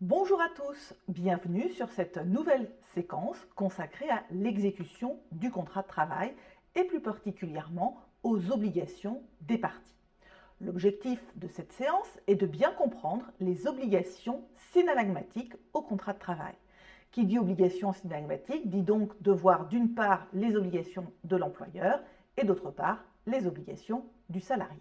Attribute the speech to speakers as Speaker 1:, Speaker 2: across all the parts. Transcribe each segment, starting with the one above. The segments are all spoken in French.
Speaker 1: Bonjour à tous, bienvenue sur cette nouvelle séquence consacrée à l'exécution du contrat de travail et plus particulièrement aux obligations des parties. L'objectif de cette séance est de bien comprendre les obligations synalagmatiques au contrat de travail. Qui dit obligation synalagmatique dit donc devoir d'une part les obligations de l'employeur et d'autre part les obligations du salarié.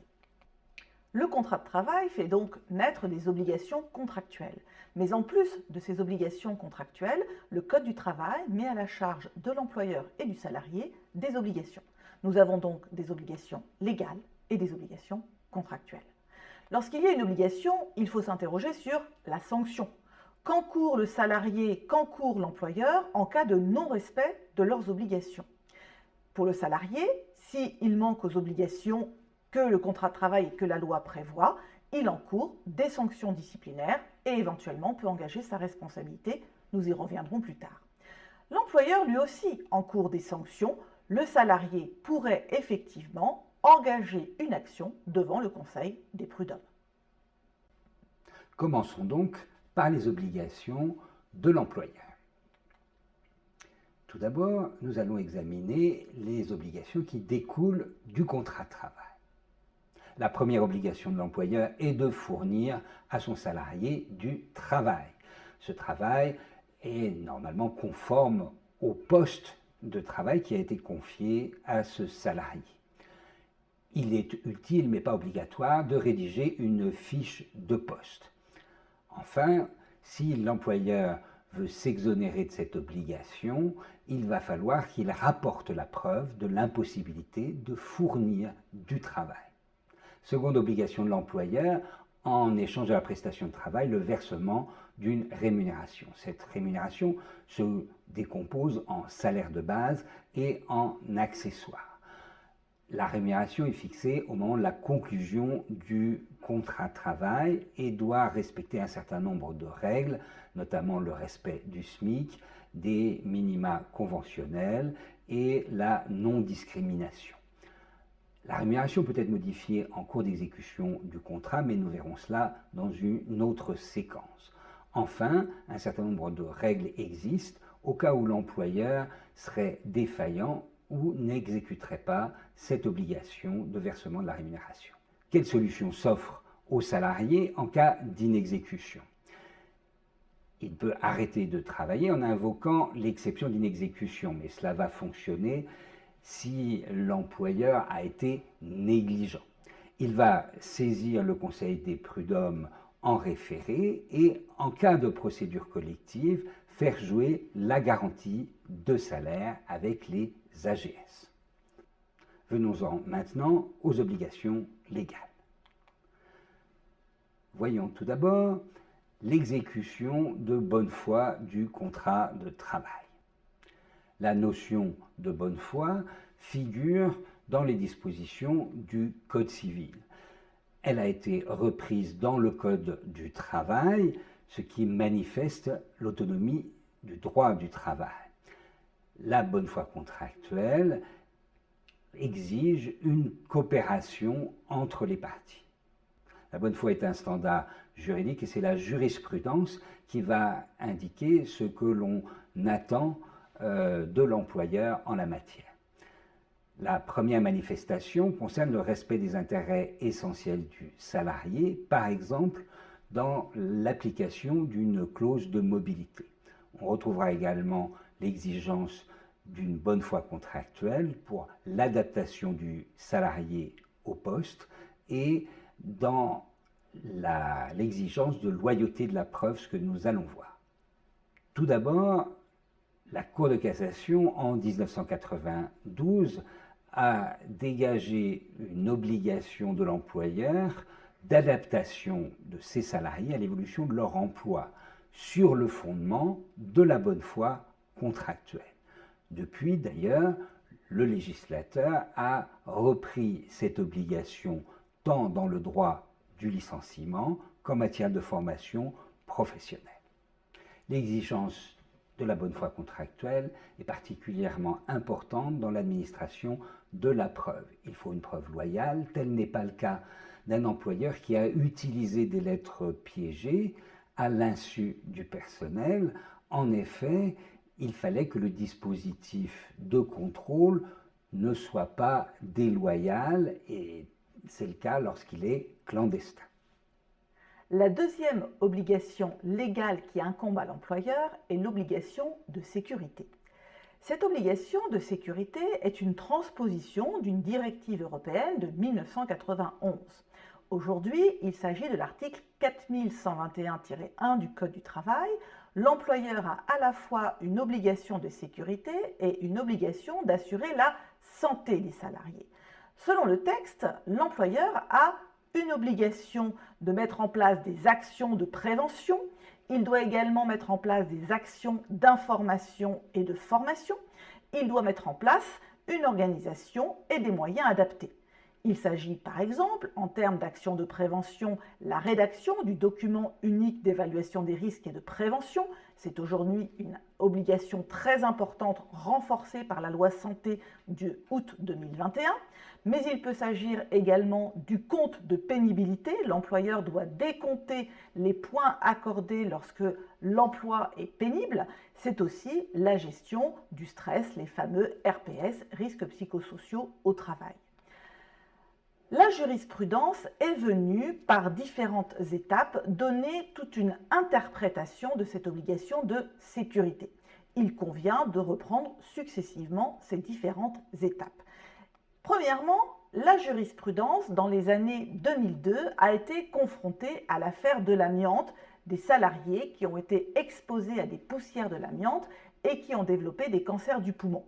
Speaker 1: Le contrat de travail fait donc naître des obligations contractuelles. Mais en plus de ces obligations contractuelles, le Code du travail met à la charge de l'employeur et du salarié des obligations. Nous avons donc des obligations légales et des obligations contractuelles. Lorsqu'il y a une obligation, il faut s'interroger sur la sanction. Qu'encourt le salarié, qu'encourt l'employeur en cas de non-respect de leurs obligations? Pour le salarié, s'il manque aux obligations que le contrat de travail et que la loi prévoit, il encourt des sanctions disciplinaires et éventuellement peut engager sa responsabilité. Nous y reviendrons plus tard. L'employeur lui aussi encourt des sanctions. Le salarié pourrait effectivement engager une action devant le Conseil des prud'hommes.
Speaker 2: Commençons donc par les obligations de l'employeur. Tout d'abord, nous allons examiner les obligations qui découlent du contrat de travail. La première obligation de l'employeur est de fournir à son salarié du travail. Ce travail est normalement conforme au poste de travail qui a été confié à ce salarié. Il est utile, mais pas obligatoire, de rédiger une fiche de poste. Enfin, si l'employeur veut s'exonérer de cette obligation, il va falloir qu'il rapporte la preuve de l'impossibilité de fournir du travail. Seconde obligation de l'employeur, en échange de la prestation de travail, le versement d'une rémunération. Cette rémunération se décompose en salaire de base et en accessoires. La rémunération est fixée au moment de la conclusion du contrat de travail et doit respecter un certain nombre de règles, notamment le respect du SMIC, des minima conventionnels et la non-discrimination. La rémunération peut être modifiée en cours d'exécution du contrat, mais nous verrons cela dans une autre séquence. Enfin, un certain nombre de règles existent au cas où l'employeur serait défaillant ou n'exécuterait pas cette obligation de versement de la rémunération. Quelle solution s'offre au salarié en cas d'inexécution? Il peut arrêter de travailler en invoquant l'exception d'inexécution, mais cela va fonctionner si l'employeur a été négligent. Il va saisir le Conseil des prud'hommes en référé et, en cas de procédure collective, faire jouer la garantie de salaire avec les AGS. Venons-en maintenant aux obligations légales. Voyons tout d'abord l'exécution de bonne foi du contrat de travail. La notion de bonne foi figure dans les dispositions du Code civil. Elle a été reprise dans le Code du travail, ce qui manifeste l'autonomie du droit du travail. La bonne foi contractuelle exige une coopération entre les parties. La bonne foi est un standard juridique et c'est la jurisprudence qui va indiquer ce que l'on attend de l'employeur en la matière. La première manifestation concerne le respect des intérêts essentiels du salarié, par exemple dans l'application d'une clause de mobilité. On retrouvera également l'exigence d'une bonne foi contractuelle pour l'adaptation du salarié au poste et dans l'exigence de loyauté de la preuve, ce que nous allons voir. Tout d'abord, la Cour de cassation, en 1992, a dégagé une obligation de l'employeur d'adaptation de ses salariés à l'évolution de leur emploi sur le fondement de la bonne foi contractuelle. Depuis, d'ailleurs, le législateur a repris cette obligation tant dans le droit du licenciement qu'en matière de formation professionnelle. L'exigence de la bonne foi contractuelle est particulièrement importante dans l'administration de la preuve. Il faut une preuve loyale, tel n'est pas le cas d'un employeur qui a utilisé des lettres piégées à l'insu du personnel. En effet, il fallait que le dispositif de contrôle ne soit pas déloyal, et c'est le cas lorsqu'il est clandestin.
Speaker 1: La deuxième obligation légale qui incombe à l'employeur est l'obligation de sécurité. Cette obligation de sécurité est une transposition d'une directive européenne de 1991. Aujourd'hui, il s'agit de l'article 4121-1 du Code du travail. L'employeur a à la fois une obligation de sécurité et une obligation d'assurer la santé des salariés. Selon le texte, l'employeur a une obligation de mettre en place des actions de prévention. Il doit également mettre en place des actions d'information et de formation. Il doit mettre en place une organisation et des moyens adaptés. Il s'agit par exemple, en termes d'actions de prévention, la rédaction du document unique d'évaluation des risques et de prévention. C'est aujourd'hui une obligation très importante renforcée par la loi santé du août 2021. Mais il peut s'agir également du compte de pénibilité. L'employeur doit décompter les points accordés lorsque l'emploi est pénible. C'est aussi la gestion du stress, les fameux RPS, risques psychosociaux au travail. La jurisprudence est venue, par différentes étapes, donner toute une interprétation de cette obligation de sécurité. Il convient de reprendre successivement ces différentes étapes. Premièrement, la jurisprudence, dans les années 2002, a été confrontée à l'affaire de l'amiante, des salariés qui ont été exposés à des poussières de l'amiante et qui ont développé des cancers du poumon.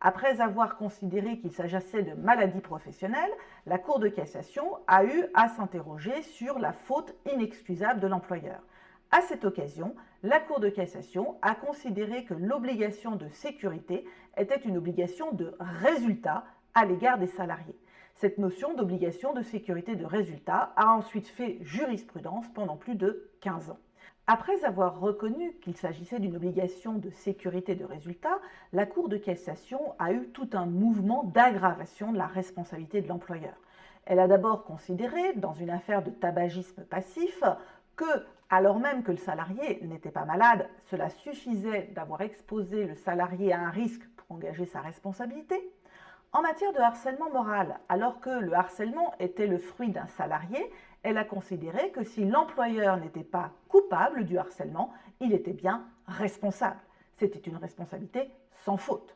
Speaker 1: Après avoir considéré qu'il s'agissait de maladies professionnelles, la Cour de cassation a eu à s'interroger sur la faute inexcusable de l'employeur. À cette occasion, la Cour de cassation a considéré que l'obligation de sécurité était une obligation de résultat à l'égard des salariés. Cette notion d'obligation de sécurité de résultat a ensuite fait jurisprudence pendant plus de 15 ans. Après avoir reconnu qu'il s'agissait d'une obligation de sécurité de résultat, la Cour de cassation a eu tout un mouvement d'aggravation de la responsabilité de l'employeur. Elle a d'abord considéré, dans une affaire de tabagisme passif, que, alors même que le salarié n'était pas malade, cela suffisait d'avoir exposé le salarié à un risque pour engager sa responsabilité. En matière de harcèlement moral, alors que le harcèlement était le fruit d'un salarié, elle a considéré que si l'employeur n'était pas coupable du harcèlement, il était bien responsable. C'était une responsabilité sans faute.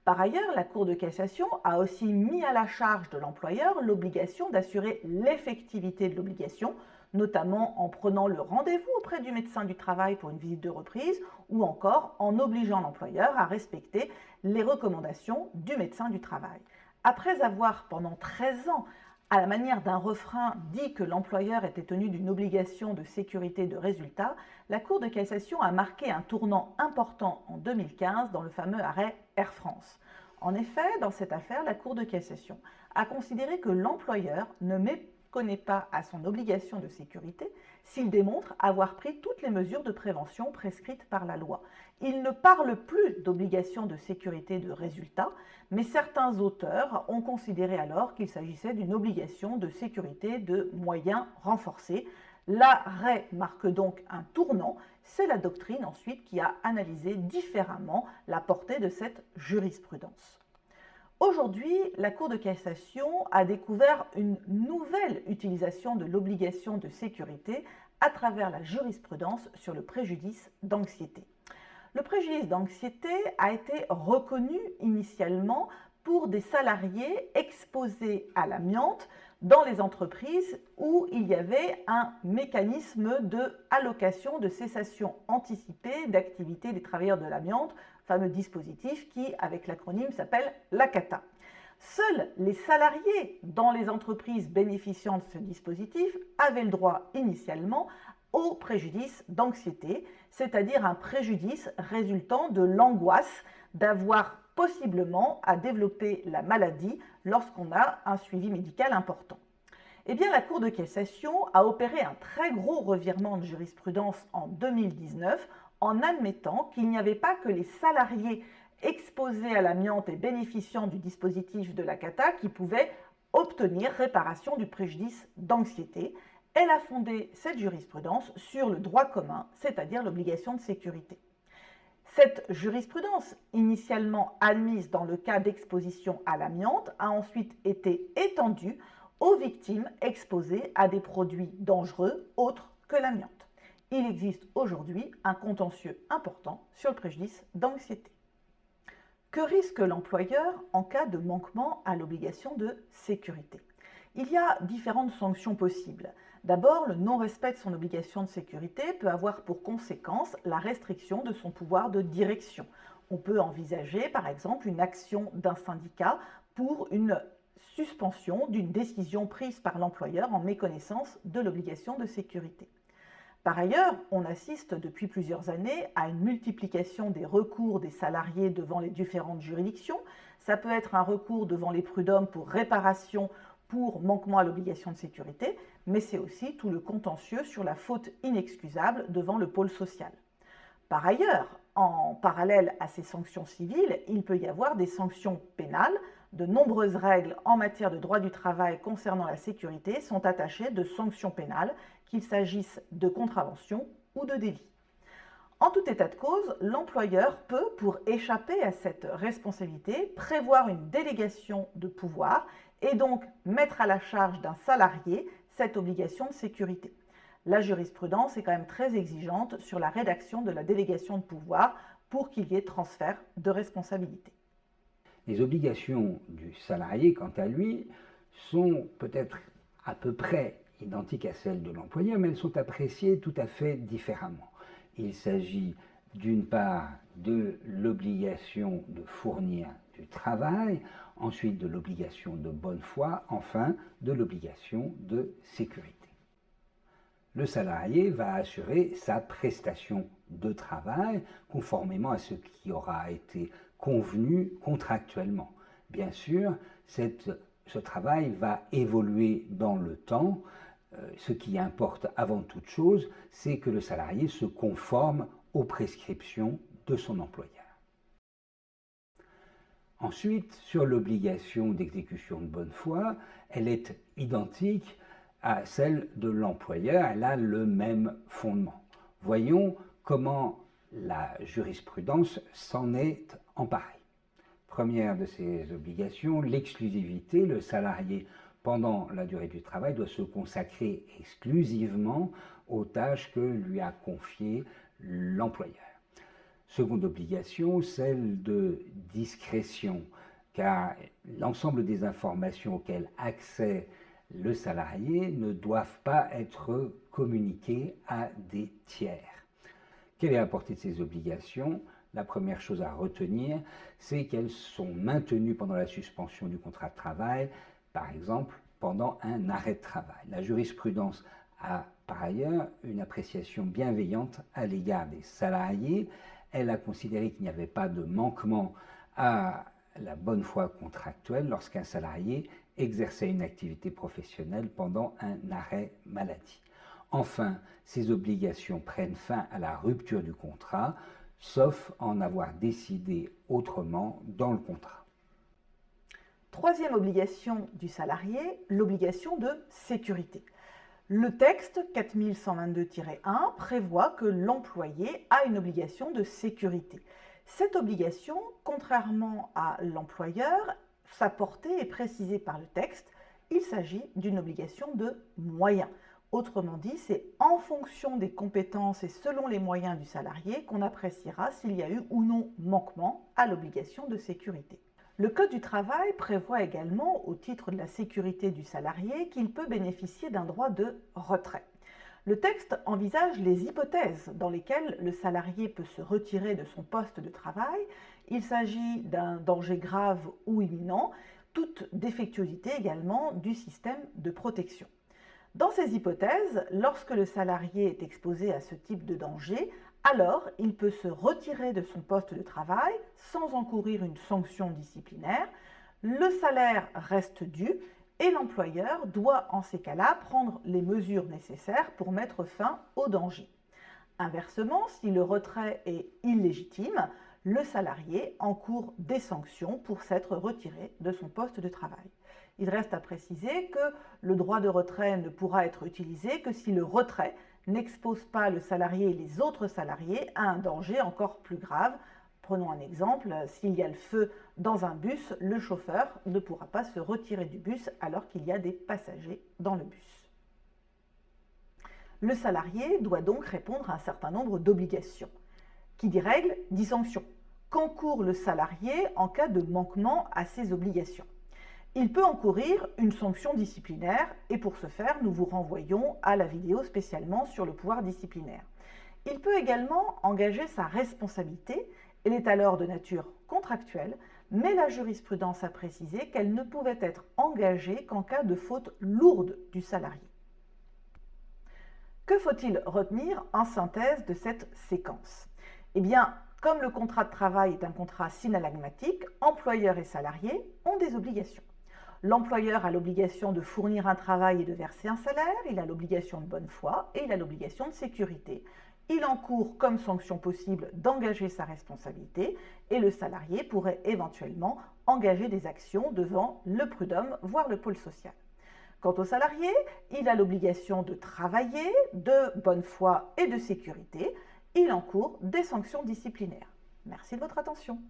Speaker 1: Par ailleurs, la Cour de cassation a aussi mis à la charge de l'employeur l'obligation d'assurer l'effectivité de l'obligation, notamment en prenant le rendez-vous auprès du médecin du travail pour une visite de reprise ou encore en obligeant l'employeur à respecter les recommandations du médecin du travail. Après avoir pendant 13 ans, à la manière d'un refrain, dit que l'employeur était tenu d'une obligation de sécurité de résultat, la Cour de cassation a marqué un tournant important en 2015 dans le fameux arrêt Air France. En effet, dans cette affaire, la Cour de cassation a considéré que l'employeur ne méconnaît pas à son obligation de sécurité s'il démontre avoir pris toutes les mesures de prévention prescrites par la loi. Il ne parle plus d'obligation de sécurité de résultat, mais certains auteurs ont considéré alors qu'il s'agissait d'une obligation de sécurité de moyens renforcés. L'arrêt marque donc un tournant. C'est la doctrine ensuite qui a analysé différemment la portée de cette jurisprudence. Aujourd'hui, la Cour de cassation a découvert une nouvelle utilisation de l'obligation de sécurité à travers la jurisprudence sur le préjudice d'anxiété. Le préjudice d'anxiété a été reconnu initialement pour des salariés exposés à l'amiante dans les entreprises où il y avait un mécanisme d'allocation de cessation anticipée d'activité des travailleurs de l'amiante, fameux dispositif qui, avec l'acronyme, s'appelle l'ACATA. Seuls les salariés dans les entreprises bénéficiant de ce dispositif avaient le droit initialement au préjudice d'anxiété, c'est-à-dire un préjudice résultant de l'angoisse d'avoir possiblement à développer la maladie lorsqu'on a un suivi médical important. Eh bien, la Cour de cassation a opéré un très gros revirement de jurisprudence en 2019 en admettant qu'il n'y avait pas que les salariés exposés à l'amiante et bénéficiant du dispositif de l'ACATA qui pouvaient obtenir réparation du préjudice d'anxiété. Elle a fondé cette jurisprudence sur le droit commun, c'est-à-dire l'obligation de sécurité. Cette jurisprudence, initialement admise dans le cas d'exposition à l'amiante, a ensuite été étendue aux victimes exposées à des produits dangereux autres que l'amiante. Il existe aujourd'hui un contentieux important sur le préjudice d'anxiété. Que risque l'employeur en cas de manquement à l'obligation de sécurité? Il y a différentes sanctions possibles. D'abord, le non-respect de son obligation de sécurité peut avoir pour conséquence la restriction de son pouvoir de direction. On peut envisager par exemple une action d'un syndicat pour une suspension d'une décision prise par l'employeur en méconnaissance de l'obligation de sécurité. Par ailleurs, on assiste depuis plusieurs années à une multiplication des recours des salariés devant les différentes juridictions. Ça peut être un recours devant les prud'hommes pour réparation pour manquement à l'obligation de sécurité, mais c'est aussi tout le contentieux sur la faute inexcusable devant le pôle social. Par ailleurs, en parallèle à ces sanctions civiles, il peut y avoir des sanctions pénales. De nombreuses règles en matière de droit du travail concernant la sécurité sont attachées de sanctions pénales, qu'il s'agisse de contraventions ou de délits. En tout état de cause, l'employeur peut, pour échapper à cette responsabilité, prévoir une délégation de pouvoir et donc mettre à la charge d'un salarié cette obligation de sécurité. La jurisprudence est quand même très exigeante sur la rédaction de la délégation de pouvoir pour qu'il y ait transfert de responsabilité.
Speaker 2: Les obligations du salarié, quant à lui, sont peut-être à peu près identiques à celles de l'employeur, mais elles sont appréciées tout à fait différemment. Il s'agit d'une part de l'obligation de fournir du travail, ensuite de l'obligation de bonne foi, enfin de l'obligation de sécurité. Le salarié va assurer sa prestation de travail conformément à ce qui aura été convenu contractuellement. Bien sûr, ce travail va évoluer dans le temps. Ce qui importe avant toute chose, c'est que le salarié se conforme aux prescriptions de son employeur. Ensuite, sur l'obligation d'exécution de bonne foi, elle est identique à celle de l'employeur, elle a le même fondement. Voyons comment la jurisprudence s'en est emparée. Première de ces obligations, l'exclusivité. Le salarié, pendant la durée du travail, doit se consacrer exclusivement aux tâches que lui a confiées l'employeur. Seconde obligation, celle de discrétion, car l'ensemble des informations auxquelles accède le salarié ne doivent pas être communiquées à des tiers. Quelle est la portée de ces obligations? La première chose à retenir, c'est qu'elles sont maintenues pendant la suspension du contrat de travail, par exemple pendant un arrêt de travail. La jurisprudence a par ailleurs une appréciation bienveillante à l'égard des salariés. Elle a considéré qu'il n'y avait pas de manquement à la bonne foi contractuelle lorsqu'un salarié exerçait une activité professionnelle pendant un arrêt maladie. Enfin, ces obligations prennent fin à la rupture du contrat, sauf en avoir décidé autrement dans le contrat.
Speaker 1: Troisième obligation du salarié, l'obligation de sécurité. Le texte 4122-1 prévoit que l'employé a une obligation de sécurité. Cette obligation, contrairement à l'employeur, sa portée est précisée par le texte. Il s'agit d'une obligation de moyens. Autrement dit, c'est en fonction des compétences et selon les moyens du salarié qu'on appréciera s'il y a eu ou non manquement à l'obligation de sécurité. Le Code du travail prévoit également, au titre de la sécurité du salarié, qu'il peut bénéficier d'un droit de retrait. Le texte envisage les hypothèses dans lesquelles le salarié peut se retirer de son poste de travail. Il s'agit d'un danger grave ou imminent, toute défectuosité également du système de protection. Dans ces hypothèses, lorsque le salarié est exposé à ce type de danger, alors il peut se retirer de son poste de travail sans encourir une sanction disciplinaire. Le salaire reste dû et l'employeur doit en ces cas-là prendre les mesures nécessaires pour mettre fin au danger. Inversement, si le retrait est illégitime, le salarié encourt des sanctions pour s'être retiré de son poste de travail. Il reste à préciser que le droit de retrait ne pourra être utilisé que si le retrait n'expose pas le salarié et les autres salariés à un danger encore plus grave. Prenons un exemple, s'il y a le feu dans un bus, le chauffeur ne pourra pas se retirer du bus alors qu'il y a des passagers dans le bus. Le salarié doit donc répondre à un certain nombre d'obligations. Qui dit règle, dit sanction. Qu'encourt le salarié en cas de manquement à ses obligations? Il peut encourir une sanction disciplinaire et pour ce faire, nous vous renvoyons à la vidéo spécialement sur le pouvoir disciplinaire. Il peut également engager sa responsabilité. Elle est alors de nature contractuelle, mais la jurisprudence a précisé qu'elle ne pouvait être engagée qu'en cas de faute lourde du salarié. Que faut-il retenir en synthèse de cette séquence? Eh bien, comme le contrat de travail est un contrat synalagmatique, employeur et salarié ont des obligations. L'employeur a l'obligation de fournir un travail et de verser un salaire, il a l'obligation de bonne foi et il a l'obligation de sécurité. Il encourt comme sanction possible d'engager sa responsabilité et le salarié pourrait éventuellement engager des actions devant le prud'homme, voire le pôle social. Quant au salarié, il a l'obligation de travailler de bonne foi et de sécurité. Il encourt des sanctions disciplinaires. Merci de votre attention.